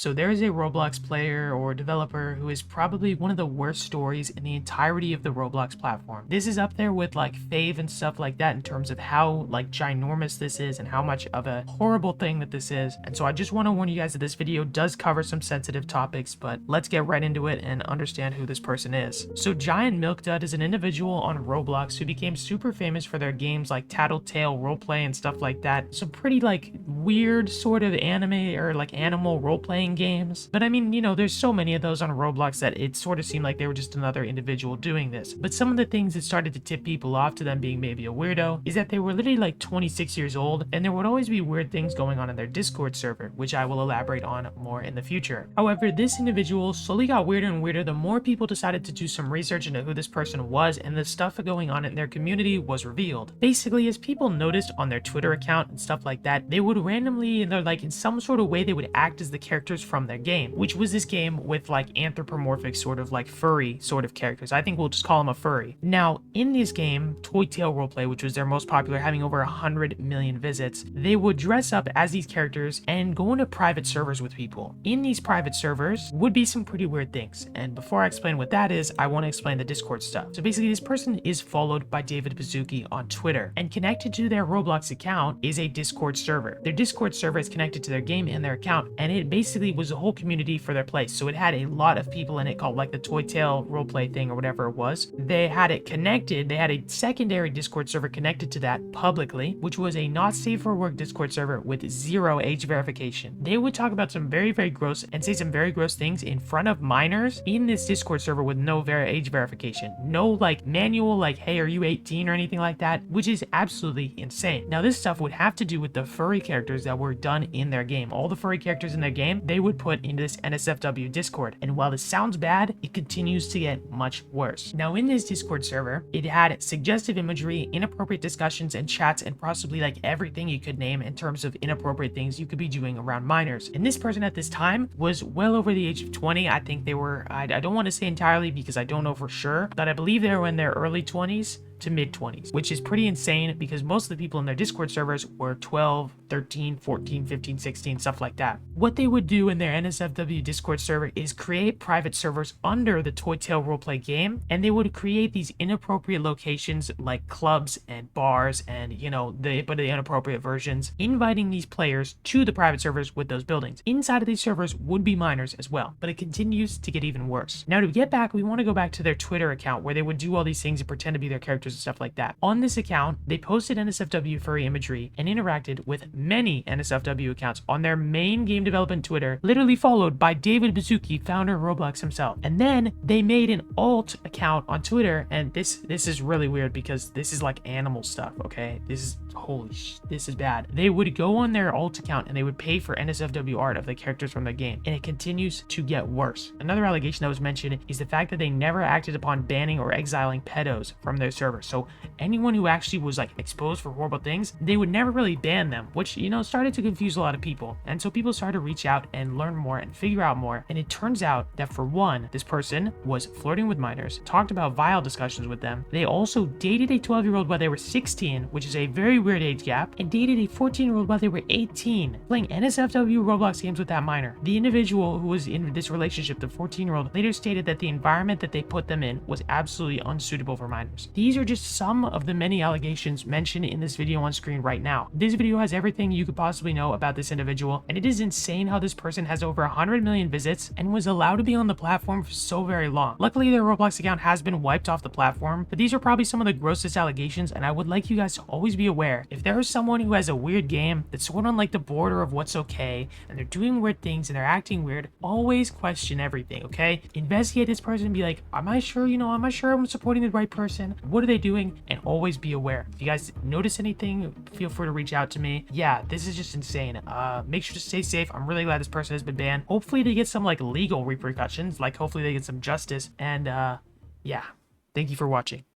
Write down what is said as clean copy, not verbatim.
So there is a Roblox player or developer who is probably one of the worst stories in the entirety of the Roblox platform. This is up there with like Fave and stuff like that in terms of how like ginormous this is and how much of a horrible thing that this is. And so I just want to warn you guys that this video does cover some sensitive topics, but let's get right into it and understand who this person is. So GiantMilkDud is an individual on Roblox who became super famous for their games like Tattletale roleplay and stuff like that. Some pretty like weird sort of anime or like animal role-playing games. But I mean, you know, there's so many of those on Roblox that it sort of seemed like they were just another individual doing this. But some of the things that started to tip people off to them being maybe a weirdo is that they were literally like 26 years old, and there would always be weird things going on in their Discord server, which I will elaborate on more in the future. However, this individual slowly got weirder and weirder the more people decided to do some research into who this person was, and the stuff going on in their community was revealed. Basically, as people noticed on their Twitter account and stuff like that, they would randomly, they're like in some sort of way, they would act as the characters from their game, which was this game with like anthropomorphic sort of like furry sort of characters. I think we'll just call them a furry. Now, in this game, Toy Tale Roleplay, which was their most popular, having over 100 million visits, they would dress up as these characters and go into private servers with people. In these private servers would be some pretty weird things. And before I explain what that is, I want to explain the Discord stuff. So basically, this person is followed by David Baszucki on Twitter, and connected to their Roblox account is a Discord server. Their Discord server is connected to their game and their account, and it basically was a whole community for their place. So it had a lot of people in it called like the Toy Tale roleplay thing or whatever it was. They had it connected. They had a secondary Discord server connected to that publicly, which was a not safe for work Discord server with zero age verification. They would talk about some very, very gross and say some very gross things in front of minors in this Discord server with no age verification. No like manual like, hey, are you 18 or anything like that, which is absolutely insane. Now, this stuff would have to do with the furry characters that were done in their game. All the furry characters in their game, they would put into this NSFW Discord. And while this sounds bad, it continues to get much worse. Now, in this Discord server, it had suggestive imagery, inappropriate discussions and chats, and possibly like everything you could name in terms of inappropriate things you could be doing around minors. And this person at this time was well over the age of 20. I think they were, I don't want to say entirely because I don't know for sure, but I believe they were in their early 20s to mid 20s, which is pretty insane because most of the people in their Discord servers were 12, 13, 14, 15, 16, stuff like that. What they would do in their NSFW Discord server is create private servers under the Toy Tale roleplay game, and they would create these inappropriate locations like clubs and bars and, you know, the inappropriate versions, inviting these players to the private servers with those buildings. Inside of these servers would be minors as well, but it continues to get even worse. Now, to get back, we want to go back to their Twitter account where they would do all these things and pretend to be their characters and stuff like that. On this account, they posted NSFW furry imagery and interacted with many NSFW accounts on their main game development Twitter, literally followed by David Baszucki, founder of Roblox himself. And then they made an alt account on Twitter, and this is really weird because this is like animal stuff, okay? This is this is bad. They would go on their alt account and they would pay for NSFW art of the characters from their game, and it continues to get worse. Another allegation that was mentioned is the fact that they never acted upon banning or exiling pedos from their server. So anyone who actually was like exposed for horrible things, they would never really ban them, which, you know, started to confuse a lot of people. And so people started to reach out and learn more and figure out more. And it turns out that for one, this person was flirting with minors, talked about vile discussions with them. They also dated a 12-year-old while they were 16, which is a very weird age gap, and dated a 14-year-old while they were 18, playing NSFW Roblox games with that minor. The individual who was in this relationship, the 14-year-old, later stated that the environment that they put them in was absolutely unsuitable for minors. These are just some of the many allegations mentioned in this video on screen right now. This video has everything you could possibly know about this individual, and it is insane how this person has over 100 million visits and was allowed to be on the platform for so very long. Luckily, their Roblox account has been wiped off the platform, but these are probably some of the grossest allegations, and I would like you guys to always be aware, if there is someone who has a weird game that's sort of on like the border of what's okay, and they're doing weird things and they're acting weird, always question everything, okay? Investigate this person and be like, am I sure, you know, am I sure I'm supporting the right person? What are they doing? And always be aware. If you guys notice anything, feel free to reach out to me. Yeah, this is just insane. Make sure to stay safe. I'm really glad this person has been banned. Hopefully they get some like legal repercussions, like hopefully they get some justice. And yeah, thank you for watching.